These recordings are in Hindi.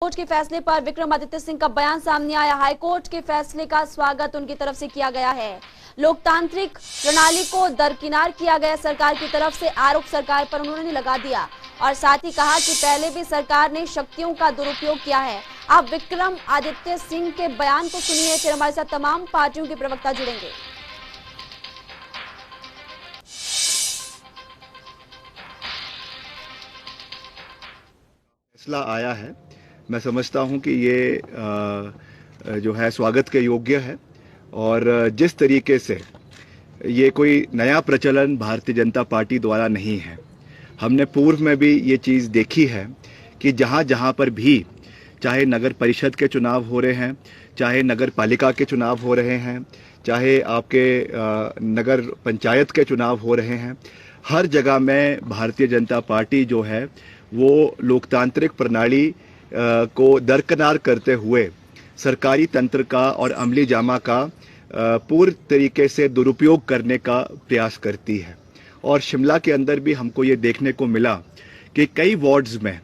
कोर्ट के फैसले पर विक्रमादित्य सिंह का बयान सामने आया। हाईकोर्ट के फैसले का स्वागत उनकी तरफ से किया गया है। लोकतांत्रिक प्रणाली को दरकिनार किया गया सरकार की तरफ से आरोप सरकार पर उन्होंने लगा दिया और साथ ही कहा कि पहले भी सरकार ने शक्तियों का दुरुपयोग किया है। आप विक्रमादित्य सिंह के बयान को सुनिए, फिर हमारे साथ तमाम पार्टियों के प्रवक्ता जुड़ेंगे। फैसला आया है, मैं समझता हूं कि ये जो है स्वागत के योग्य है और जिस तरीके से ये कोई नया प्रचलन भारतीय जनता पार्टी द्वारा नहीं है। हमने पूर्व में भी ये चीज़ देखी है कि जहाँ पर भी चाहे नगर परिषद के चुनाव हो रहे हैं, चाहे नगर पालिका के चुनाव हो रहे हैं, चाहे आपके नगर पंचायत के चुनाव हो रहे हैं, हर जगह में भारतीय जनता पार्टी जो है वो लोकतांत्रिक प्रणाली को दरकिनार करते हुए सरकारी तंत्र का और अमली जामा का पूर्ण तरीके से दुरुपयोग करने का प्रयास करती है। और शिमला के अंदर भी हमको ये देखने को मिला कि कई वार्ड्स में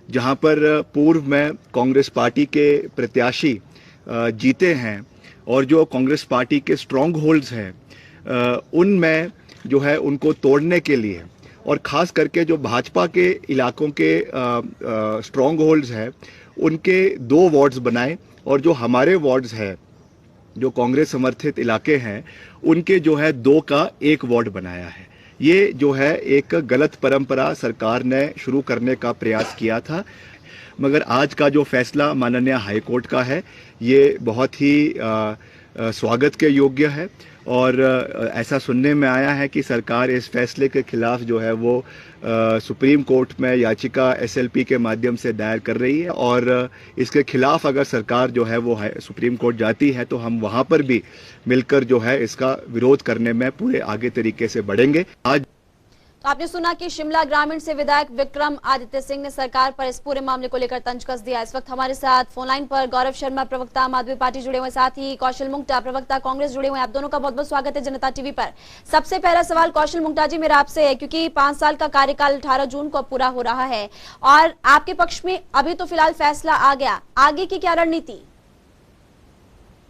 जहां पर पूर्व में कांग्रेस पार्टी के प्रत्याशी जीते हैं और जो कांग्रेस पार्टी के स्ट्रॉन्ग होल्ड्स हैं उनमें जो है उनको तोड़ने के लिए और ख़ास करके जो भाजपा के इलाकों के स्ट्रॉन्ग होल्ड्स हैं उनके 2 वार्ड्स बनाए और जो हमारे वार्ड्स हैं जो कांग्रेस समर्थित इलाके हैं उनके जो है 2 का 1 वार्ड बनाया है। ये जो है एक गलत परंपरा सरकार ने शुरू करने का प्रयास किया था, मगर आज का जो फैसला माननीय हाईकोर्ट का है ये बहुत ही स्वागत के योग्य है और ऐसा सुनने में आया है कि सरकार इस फैसले के खिलाफ जो है वो सुप्रीम कोर्ट में याचिका एसएलपी के माध्यम से दायर कर रही है और इसके खिलाफ अगर सरकार जो है वो सुप्रीम कोर्ट जाती है तो हम वहां पर भी मिलकर जो है इसका विरोध करने में पूरे आगे तरीके से बढ़ेंगे। आज तो आपने सुना कि शिमला ग्रामीण से विधायक विक्रमादित्य सिंह ने सरकार पर इस पूरे मामले को लेकर तंज कस दिया। इस वक्त हमारे साथ फोनलाइन पर गौरव शर्मा प्रवक्ता आम आदमी पार्टी जुड़े हुए, साथ ही कौशल मुंगटा प्रवक्ता कांग्रेस जुड़े हुए। आप दोनों का बहुत बहुत स्वागत है जनता टीवी पर। सबसे पहला सवाल कौशल मुंगटा जी मेरा आपसे है, क्योंकि 5 साल का कार्यकाल 18 जून को पूरा हो रहा है और आपके पक्ष में अभी तो फिलहाल फैसला आ गया, आगे की क्या रणनीति?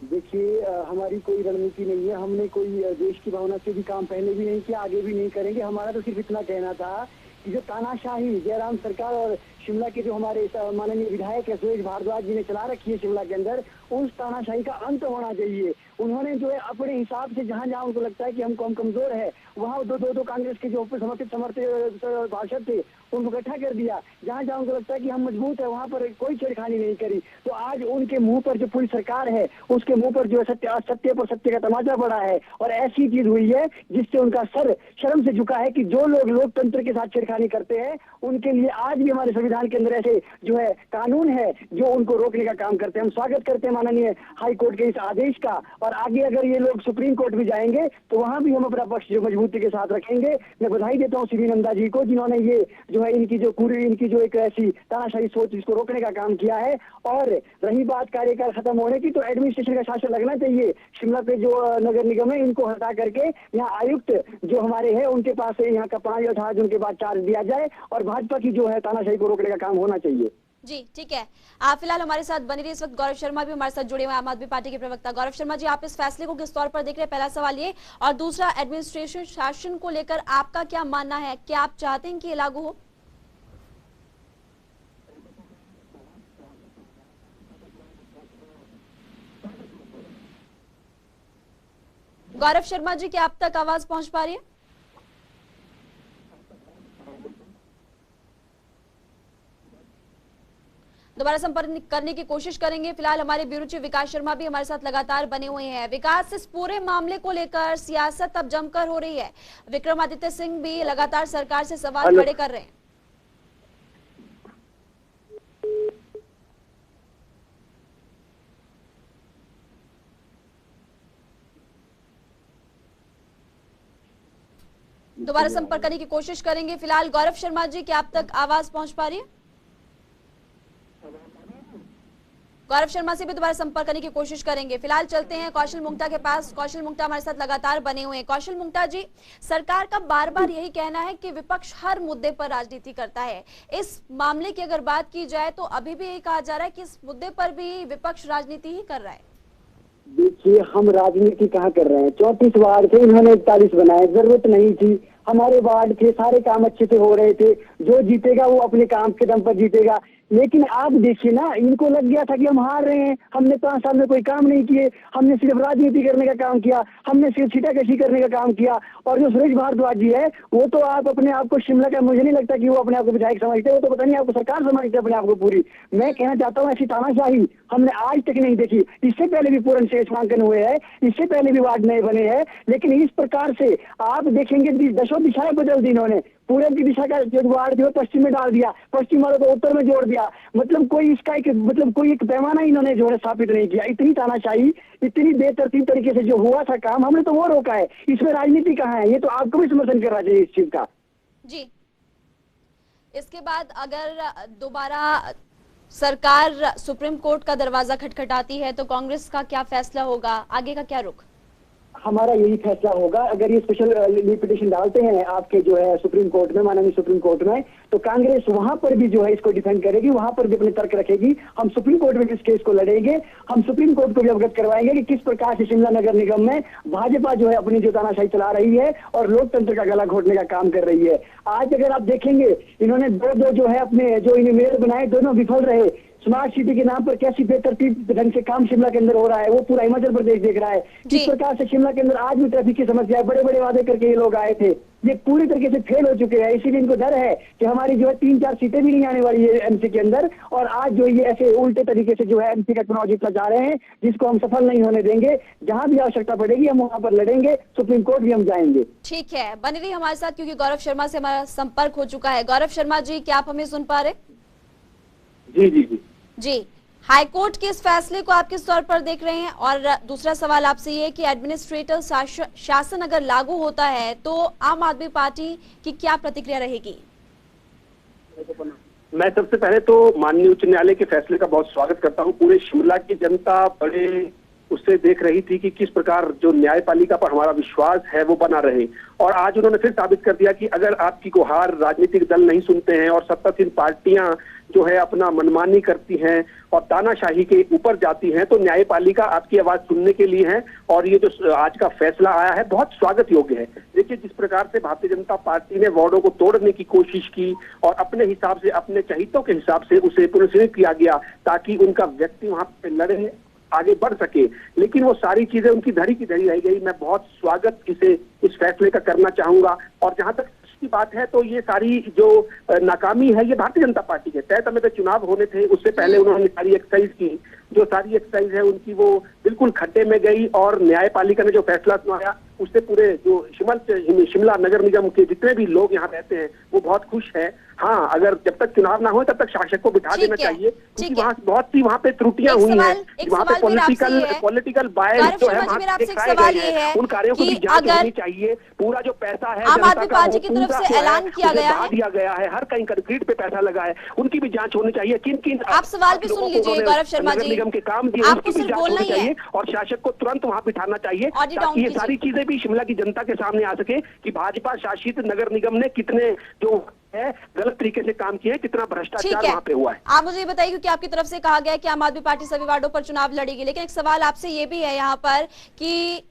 देखिए, हमारी कोई रणनीति नहीं है। हमने कोई देश की भावना से भी काम पहले भी नहीं किया, आगे भी नहीं करेंगे। हमारा तो सिर्फ इतना कहना था कि जो तानाशाही जयराम सरकार और शिमला के जो हमारे माननीय विधायक है सुरेश भारद्वाज जी ने चला रखी है शिमला के अंदर, उस तानाशाही का अंत होना चाहिए। उन्होंने जो है अपने हिसाब से जहां जहां उनको लगता है कि हम कमजोर है वहां दो कांग्रेस के जो समर्थित पार्षद थे उनको इकट्ठा कर दिया। जहां जहां उनको लगता है कि हम मजबूत है वहां पर कोई छेड़खानी नहीं करी। तो आज उनके मुंह पर जो पूरी सरकार है उसके मुंह पर जो सत्य पर सत्य का तमाचा पड़ा है और ऐसी चीज हुई है जिससे उनका सर शर्म से झुका है कि जो लोग लोकतंत्र के साथ छेड़खानी करते हैं उनके लिए आज भी हमारे संविधान के अंदर ऐसे जो है कानून है जो उनको रोकने का काम करते हैं। हम स्वागत करते हैं माननीय हाई कोर्ट के इस आदेश का और आगे अगर ये लोग सुप्रीम कोर्ट भी जाएंगे तो वहां भी हम अपना पक्ष जो मजबूती के साथ रखेंगे। मैं बधाई देता हूँ सीवी नंदा जी को जिन्होंने ये जो है इनकी जो एक ऐसी तानाशाही सोच इसको रोकने का काम किया है। और रही बात कार्यकाल खत्म होने की, तो एडमिनिस्ट्रेशन का शासन लगना चाहिए। शिमला पे जो नगर निगम है इनको हटा करके यहाँ आयुक्त जो हमारे हैं उनके पास यहाँ का 5 या 18 जून के बाद चार्ज दिया जाए और भाजपा की जो है तानाशाही को रोकने का काम होना चाहिए। जी ठीक है, आप फिलहाल हमारे साथ बनी रही। इस वक्त गौरव शर्मा भी हमारे साथ जुड़े हुए, आम आदमी पार्टी के प्रवक्ता। गौरव शर्मा जी, आप इस फैसले को किस तौर पर देख रहे हैं? पहला सवाल ये, और दूसरा एडमिनिस्ट्रेशन शासन को लेकर आपका क्या मानना है? क्या आप चाहते हैं कि ये लागू हो? गौरव शर्मा जी, क्या आप तक आवाज पहुंच पा रही है? दोबारा संपर्क करने की कोशिश करेंगे। फिलहाल हमारे ब्यूरो चीफ विकास शर्मा भी हमारे साथ लगातार बने हुए हैं। विकास, इस पूरे मामले को लेकर सियासत अब जमकर हो रही है। विक्रमादित्य सिंह भी लगातार सरकार से सवाल खड़े कर रहे हैं। दोबारा संपर्क करने की कोशिश करेंगे। फिलहाल गौरव शर्मा जी, क्या आप तक आवाज पहुंच पा रही है? गौरव शर्मा से भी दोबारा संपर्क करने की कोशिश करेंगे। फिलहाल चलते हैं कौशल मुंगटा के पास। कौशल मुंगटा हमारे साथ लगातार बने हुए हैं। कौशल मुंगटा जी, सरकार का बार बार यही कहना है कि विपक्ष हर मुद्दे पर राजनीति करता है। इस मामले की अगर बात की जाए तो अभी भी यही कहा जा रहा है कि इस मुद्दे पर भी विपक्ष राजनीति ही कर रहा है। देखिए, हम राजनीति कहाँ कर रहे हैं। 34 वार्ड थे, इन्होंने 41 बनाए, जरूरत नहीं थी। हमारे वार्ड थे, सारे काम अच्छे से हो रहे थे। जो जीतेगा वो अपने काम के दम पर जीतेगा। लेकिन आप देखिए ना, इनको लग गया था कि हम हार रहे हैं। हमने 5 साल में कोई काम नहीं किए, हमने सिर्फ राजनीति करने का काम किया, हमने सिर्फ छीटाकशी करने का काम किया। और जो सुरेश भारद्वाज जी है, वो तो आप अपने आप को शिमला का, मुझे नहीं लगता कि वो अपने आप को विधायक समझते, वो तो पता नहीं आपको सरकार समझते अपने आप को पूरी। मैं कहना चाहता हूँ, ऐसी तानाशाही हमने आज तक नहीं देखी। इससे पहले भी पूर्ण शेष मांकन हुए हैं, इससे पहले भी वार्ड नए बने हैं, लेकिन इस प्रकार से आप देखेंगे दशों दिशाएं बदल दी इन्होंने। पूरब की दिशा का जो वार्ड जो पश्चिम में डाल दिया, पश्चिम वालों को उत्तर में जोड़ दिया। मतलब कोई इसका कोई एक पैमाना इन्होंने जो है स्थापित नहीं किया। इतनी तानाशाही, इतनी बेतरतीब तरीके से जो हुआ था काम, हमने तो वो रोका है। इसमें राजनीति कहाँ है? ये तो आपको भी समर्थन करना चाहिए इस चीज का। जी, इसके बाद अगर दोबारा सरकार सुप्रीम कोर्ट का दरवाजा खटखटाती है तो कांग्रेस का क्या फैसला होगा, आगे का क्या रुख? हमारा यही फैसला होगा। अगर ये स्पेशल पिटीशन डालते हैं आपके जो है सुप्रीम कोर्ट में, माननीय सुप्रीम कोर्ट में, तो कांग्रेस वहां पर भी जो है इसको डिफेंड करेगी, वहां पर भी अपने तर्क रखेगी। हम सुप्रीम कोर्ट में इस केस को लड़ेंगे। हम सुप्रीम कोर्ट को भी अवगत करवाएंगे कि किस प्रकार से शिमला नगर निगम में भाजपा जो है अपनी जो तानाशाही चला रही है और लोकतंत्र का गला घोटने का काम कर रही है। आज अगर आप देखेंगे, इन्होंने दो जो है अपने जो इन्हें मेयर बनाए, दोनों विफल रहे। स्मार्ट सिटी के नाम पर कैसी बेतरतीब ढंग से काम शिमला के अंदर हो रहा है, वो पूरा हिमाचल प्रदेश देख रहा है। किस प्रकार से शिमला के अंदर आज भी ट्रैफिक की समस्या है। बड़े बड़े वादे करके ये लोग आए थे, ये पूरी तरीके से फेल हो चुके हैं। इसीलिए इनको डर है कि हमारी जो है 3-4 सीटें भी नहीं आने वाली है एमसी के अंदर। और आज जो ये ऐसे उल्टे तरीके से जो है एमसी का चुनाव जीतना चाह रहे हैं, जिसको हम सफल नहीं होने देंगे। जहां भी आवश्यकता पड़ेगी हम वहां पर लड़ेंगे, सुप्रीम कोर्ट भी हम जाएंगे। ठीक है, बने रही हमारे साथ, क्योंकि गौरव शर्मा से हमारा संपर्क हो चुका है। गौरव शर्मा जी, क्या आप हमें सुन पा रहे? जी जी जी जी, हाईकोर्ट के इस फैसले को आप किस तौर पर देख रहे हैं? और दूसरा सवाल आपसे ये कि एडमिनिस्ट्रेटिव शासन अगर लागू होता है तो आम आदमी पार्टी की क्या प्रतिक्रिया रहेगी? मैं सबसे पहले तो माननीय उच्च न्यायालय के फैसले का बहुत स्वागत करता हूं। पूरे शिमला की जनता बड़े उससे देख रही थी कि किस प्रकार जो न्यायपालिका पर हमारा विश्वास है वो बना रहे। और आज उन्होंने फिर साबित कर दिया कि अगर आपकी गुहार राजनीतिक दल नहीं सुनते हैं और सत्तासीन पार्टियां जो है अपना मनमानी करती हैं और तानाशाही के ऊपर जाती हैं, तो न्यायपालिका आपकी आवाज सुनने के लिए है। और ये जो आज का फैसला आया है बहुत स्वागत योग्य है। देखिए, जिस प्रकार से भारतीय जनता पार्टी ने वार्डों को तोड़ने की कोशिश की और अपने हिसाब से, अपने चहितों के हिसाब से उसे पुनर्स्थापित किया गया ताकि उनका व्यक्ति वहां पे लड़े, आगे बढ़ सके, लेकिन वो सारी चीजें उनकी धरी की धरी रह गई। मैं बहुत स्वागत इस फैसले का करना चाहूंगा। और जहां तक की बात है, तो ये सारी जो नाकामी है ये भारतीय जनता पार्टी के तय समय पे चुनाव होने थे, उससे पहले उन्होंने सारी एक्सरसाइज की। जो सारी एक्सरसाइज है उनकी वो बिल्कुल खड्डे में गई। और न्यायपालिका ने जो फैसला सुनाया उससे पूरे जो शिमला नगर निगम के जितने भी लोग यहाँ रहते हैं वो बहुत खुश है। हाँ, अगर जब तक चुनाव ना हो तब तक शासक को बिठा देना चाहिए, क्योंकि वहाँ बहुत सी वहाँ पे त्रुटियां हुई हैं। वहाँ पे पॉलिटिकल बायस जो है उन कार्यों को भी जांच होनी चाहिए। पूरा जो पैसा है आम आदमी पार्टी की तरफ से ऐलान किया गया है, हर कहीं कंक्रीट पे पैसा लगा है, उनकी भी जांच होनी चाहिए। किन किन आप सवाल भी सुन लीजिए गौरव शर्मा जी, निगम के काम दिए उनकी भी जांच होनी चाहिए और शासक को तुरंत वहाँ बिठाना चाहिए ताकि ये सारी चीजें भी शिमला की जनता के सामने आ सके कि भाजपा शासित नगर निगम ने कितने जो है गलत तरीके से काम किए, कितना भ्रष्टाचार वहाँ पे हुआ है। आप मुझे ये बताइए, क्योंकि आपकी तरफ से कहा गया है कि आम आदमी पार्टी सभी वार्डों पर चुनाव लड़ेगी, लेकिन एक सवाल आपसे ये भी है यहाँ पर कि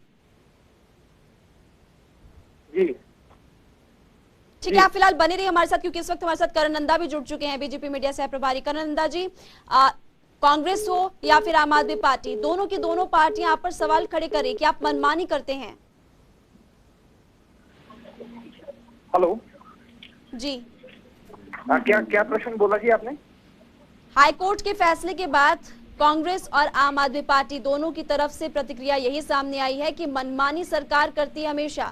जी ठीक है, आप फिलहाल बने रहिए हमारे साथ, क्योंकि इस वक्त हमारे साथ करण नंदा भी जुड़ चुके हैं, बीजेपी मीडिया सह प्रभारी। करण नंदा जी, कांग्रेस हो या फिर आम आदमी पार्टी, दोनों की दोनों पार्टियां आप पर सवाल खड़े करें कि आप मनमानी करते हैं। हेलो जी, क्या प्रश्न बोला जी आपने? हाईकोर्ट के फैसले के बाद कांग्रेस और आम आदमी पार्टी दोनों की तरफ से प्रतिक्रिया यही सामने आई है कि मनमानी सरकार करती है हमेशा।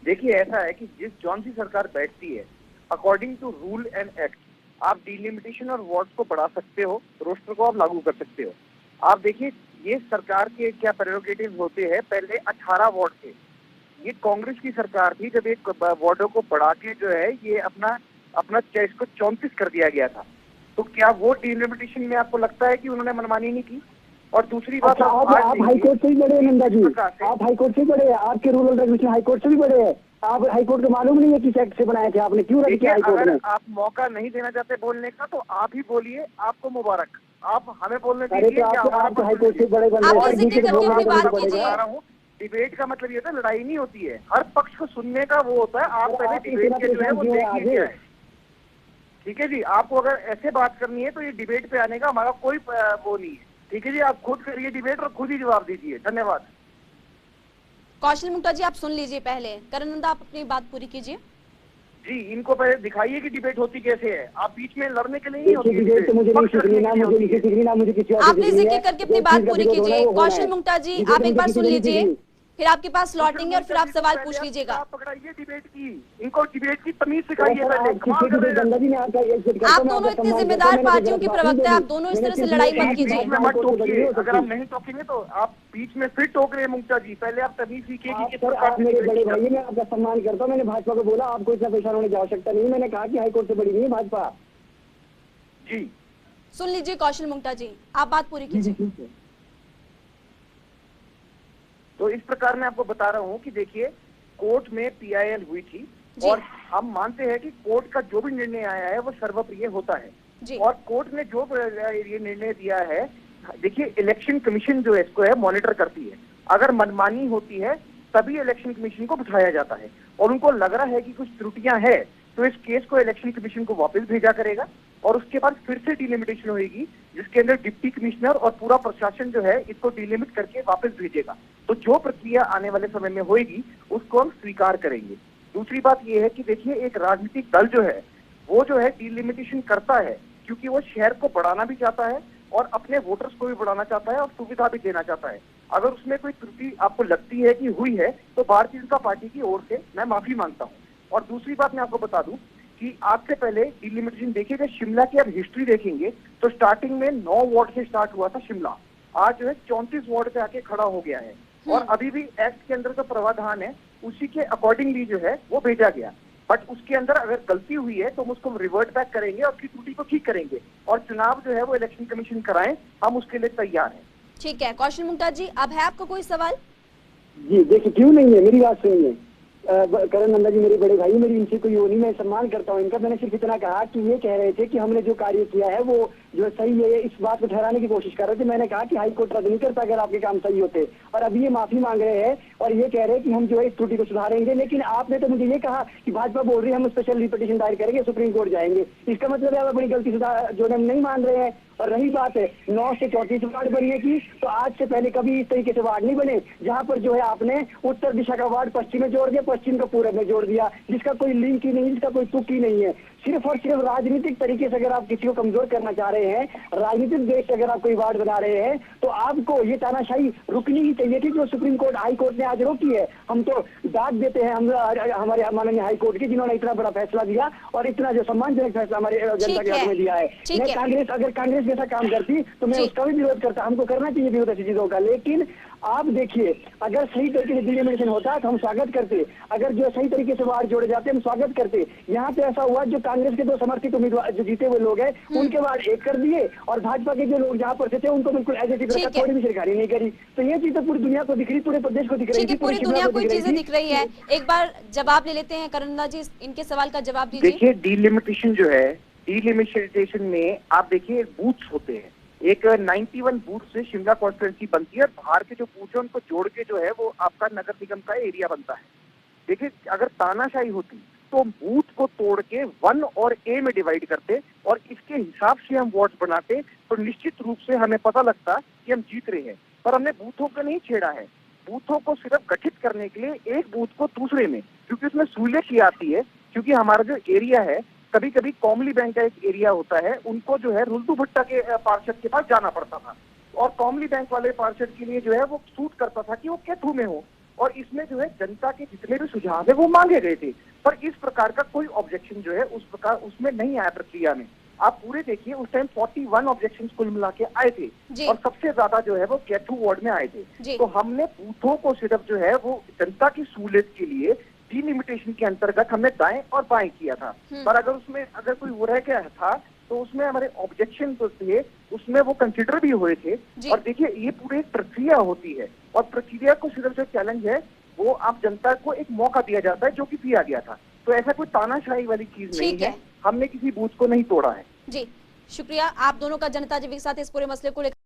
देखिए, ऐसा है कि जौन सी सरकार बैठती है according to rule and act, आप डिलिमिटेशन और वार्ड को बढ़ा सकते हो, रोस्टर को आप लागू कर सकते हो। आप देखिए, ये सरकार के क्या प्रेरोगेटिव होते हैं। पहले 18 वार्ड थे, ये कांग्रेस की सरकार थी जब एक वार्डों को बढ़ा के जो है ये अपना चॉइस को 34 कर दिया गया था। तो क्या वो डिलिमिटेशन में आपको लगता है कि उन्होंने मनमानी नहीं की? और दूसरी बात, अच्छा, आप हाईकोर्ट से भी बड़े हैं नंदा जी, आप हाईकोर्ट से बड़े हैं, आपके रूल एंड रेगुलेशन हाईकोर्ट से भी बड़े हैं। आप हाईकोर्ट को मालूम नहीं है किस एक्ट से बनाए थे आपने, क्यों रखे हाईकोर्ट अगर में? आप मौका नहीं देना चाहते बोलने का तो आप ही बोलिए, आपको मुबारक, आप हमें बोलने अरे दीजिए। तो आप हाईकोर्ट से बड़े बंदे आप हैं, जिक्र बीच में करके बोलना अपनी तो बात मुझे कीजिए। पड़ेगा। डिबेट का मतलब ये होता है लड़ाई नहीं होती है, हर पक्ष को सुनने का वो होता है। आप और पहले आप डिबेट इतना के जो है वो परेशान क्यों हैं देखिए आगे? क्या है। ठीक है जी, आपको अगर ऐसे बात करनी है तो ये डिबेट पे आने का हमारा कोई वो नहीं है। ठीक है जी, आप खुद करिए डिबेट और खुद ही जवाब दीजिए। धन्यवाद। कौशल मुक्ता जी, आप सुन लीजिए पहले। करण नंदा, आप अपनी बात पूरी कीजिए। जी, इनको पहले दिखाइए कि डिबेट होती कैसे है। आप बीच में लड़ने के लिए नहीं होती है डिबेट तो मुझे नहीं पक्ष रखने सीखनी, के ना लिए मुझे होती इसे है। सीखनी, ना मुझे किसी और से आप प्लीज सीखनी जिक्र है। करके अपनी जो बात चीज का पूरी विरोध होना है कीजिए। वो होना कौशल है। मुक्ता जी, डिबेट आप एक मुझे बार किसी सुन से नहीं लीजिए, सीखनी। फिर आपके पास लौटेंगे और फिर आप सवाल पूछ लीजिएगा। आप पकड़ाइए डिबेट की, इनको डिबेट की तमीज सिखाइए तो पहले। आप कमाल कर रहे हैं। गंदा जी, मैं आपका इज्जत करता आप हूं, मैं दोनों आपका इतने सम्मान करता हूं, जिम्मेदार मैंने कोई पार्टियों गलत की बात नहीं प्रवक्ता है, आप बोली। दोनों इस मैंने तरह से सिर्फ लड़ाई ये मत कहा कि कीजिए। बीच में भाजपा मत हाईकोर्ट से बड़ी टोकिए। नहीं हो अगर आप सकती। नहीं टोकेंगे तो आप बीच में फिर टोक रहे हैं मुक्ता जी। पहले आप तभी सीखिए कि आप किस सर, प्रकार आप से मेरे debate बड़े की भाई हैं, जाती मैं आपका सम्मान करता हूं। मैंने भाजपा को बोला आपको इतना परेशान होने की आवश्यकता नहीं है। मैंने कहा कि हाईकोर्ट से बड़ी नहीं है भाजपा। है। जी, सुन लीजिए कौशल मुक्ता जी, आप बात पूरी कीजिए। ठीक है। तो इस प्रकार मैं आपको बता रहा हूँ कि देखिए, कोर्ट में पीआईएल हुई थी जी। और हम मानते हैं कि कोर्ट का जो भी निर्णय आया है वो सर्वप्रिय होता है। जी। और कोर्ट ने जो ये निर्णय दिया है, देखिए इलेक्शन कमीशन जो है इसको है मॉनिटर करती है। अगर मनमानी होती है तभी इलेक्शन कमीशन को बिठाया जाता है, और उनको लग रहा है कि कुछ त्रुटियां हैं तो इस केस को इलेक्शन कमीशन को वापस भेजा करेगा और उसके बाद फिर से डिलिमिटेशन होगी, जिसके अंदर डिप्टी कमिश्नर और पूरा प्रशासन जो है इसको डिलिमिट करके वापस भेजेगा। तो जो प्रक्रिया आने वाले समय में होगी उसको हम स्वीकार करेंगे। दूसरी बात यह है कि देखिए, एक राजनीतिक दल जो है वो जो है डिलिमिटेशन करता है क्योंकि वो शहर को बढ़ाना भी चाहता है और अपने वोटर्स को भी बढ़ाना चाहता है और सुविधा भी देना चाहता है। अगर उसमें कोई त्रुटि आपको लगती है कि हुई है तो भारतीय जनता पार्टी की ओर से मैं माफी मांगता हूँ। और दूसरी बात मैं आपको बता दूं कि आपसे पहले डिलिमिटेशन देखिएगा, शिमला की आप हिस्ट्री देखेंगे तो स्टार्टिंग में 9 वार्ड से स्टार्ट हुआ था शिमला, आज जो है 34 वार्ड पे आके खड़ा हो गया है। और अभी भी एक्ट के अंदर जो प्रावधान है उसी के अकॉर्डिंगली जो है वो भेजा गया। बट उसके अंदर अगर गलती हुई है तो हम उसको रिवर्ट बैक करेंगे और उसकी त्रुटि को ठीक करेंगे और चुनाव जो है वो इलेक्शन कमीशन कराएं, हम उसके लिए तैयार हैं। ठीक है कौशल मुक्ता जी, अब है आपका कोई सवाल? जी देखिए, क्यों नहीं है, मेरी बात सुनिए। करण नंदा जी मेरे बड़े भाई, मेरी इनसे कोई वो नहीं, मैं सम्मान करता हूँ इनका। मैंने सिर्फ इतना कहा कि ये कह रहे थे कि हमने जो कार्य किया है वो जो है सही है, इस बात को ठहराने की कोशिश कर रहे थे। मैंने कहा कि हाई कोर्ट रद्द नहीं करता अगर आपके काम सही होते। और अभी ये माफी मांग रहे हैं और ये कह रहे हैं कि हम जो है इस त्रुटि को सुधारेंगे। लेकिन आपने तो मुझे ये कहा कि भाजपा बोल रही है हम स्पेशल रिपिटिशन दायर करेंगे, सुप्रीम कोर्ट जाएंगे। इसका मतलब है आप अपनी गलती सुधार जो हम नहीं मान रहे हैं। और रही बात है 9 से 34 वार्ड बनने की, तो आज से पहले कभी इस तरीके से वार्ड नहीं बने जहां पर जो है आपने उत्तर दिशा का वार्ड पश्चिम में जोड़ दिया, पश्चिम का पूरब में जोड़ दिया, जिसका कोई लिंक ही नहीं, जिसका कोई तुक ही नहीं है। सिर्फ और सिर्फ राजनीतिक तरीके से अगर आप किसी को कमजोर करना चाह रहे हैं, राजनीतिक देश से अगर आप कोई वार्ड बना रहे हैं, तो आपको ये तानाशाही रुकनी ही चाहिए थी जो सुप्रीम कोर्ट हाई कोर्ट ने आज रोकी है। हम तो दाद देते हैं हम हमारे माननीय हाई कोर्ट की, जिन्होंने इतना बड़ा फैसला दिया और इतना जो सम्मानजनक फैसला हमारे जनता के हक में दिया है। मैं कांग्रेस, अगर कांग्रेस जैसा काम करती तो मैं उसका भी विरोध करता। हमको करना चाहिए विरोध ऐसी चीजों का। लेकिन आप देखिए, अगर सही तरीके से डिलिमिटेशन होता तो हम स्वागत करते, अगर जो सही तरीके से वार्ड जोड़े जाते हम स्वागत करते। यहाँ पे ऐसा हुआ, जो कांग्रेस के 2 समर्थित उम्मीदवार जो जीते हुए लोग हैं उनके वार्ड 1 कर दिए और भाजपा के जो लोग जहाँ पर थे उनको बिल्कुल एज इट इज रखा, थोड़ी भी सरकारी नहीं करी। तो ये चीज तो पूरी दुनिया को दिख रही, पूरे प्रदेश को दिख रही थी, पूरी दुनिया को चीजें दिख रही है। एक बार जवाब ले लेते हैं करण नंदा जी, इनके सवाल का जवाब दीजिए। देखिए, डिलिमिटेशन जो है, डिलिमिटेशन में आप देखिए बूथ्स होते हैं। एक 91 बूथ से शिमला कॉन्स्टिट्यूंसी बनती है और बाहर के जो बूथ है उनको जोड़ के जो है वो आपका नगर निगम का एरिया बनता है। देखिए, अगर तानाशाही होती तो बूथ को तोड़ के 1 और A में डिवाइड करते और इसके हिसाब से हम वोट बनाते तो निश्चित रूप से हमें पता लगता कि हम जीत रहे हैं। पर हमने बूथों को नहीं छेड़ा है, बूथों को सिर्फ गठित करने के लिए एक बूथ को दूसरे में, क्योंकि उसमें सहूलियत ये आती है, क्योंकि हमारा जो एरिया है, कभी कभी कॉमली बैंक का एक एरिया होता है, उनको जो है रुल्दू भट्टा के पार्षद के पास जाना पड़ता था और कॉमली बैंक वाले पार्षद के लिए जो है वो सूट करता था कि वो केथू में हो, और इसमें जो है जनता के जितने भी सुझाव है वो मांगे गए थे। पर इस प्रकार का कोई ऑब्जेक्शन जो है उस प्रकार उसमें नहीं आया प्रक्रिया में। आप पूरे देखिए, उस टाइम 41 ऑब्जेक्शन कुल मिला के आए थे और सबसे ज्यादा जो है वो केथू वार्ड में आए थे। तो हमने बूथों को सिर्फ जो है वो जनता की सहूलियत के लिए डिलिमिटेशन के अंतर्गत हमने दाएं और बाएं किया था। पर अगर उसमें अगर कोई वो रह गया था तो उसमें हमारे ऑब्जेक्शन तो थे, उसमें वो कंसिडर भी हुए थे। जी। और देखिए ये पूरी एक प्रक्रिया होती है और प्रक्रिया को सिर्फ जो चैलेंज है वो आप जनता को एक मौका दिया जाता है जो कि दिया गया था। तो ऐसा कोई तानाशाही वाली चीज नहीं ठीक है, है। हमने किसी बूथ को नहीं तोड़ा है। जी, शुक्रिया आप दोनों का जनता टीवी के साथ इस पूरे मसले को लेकर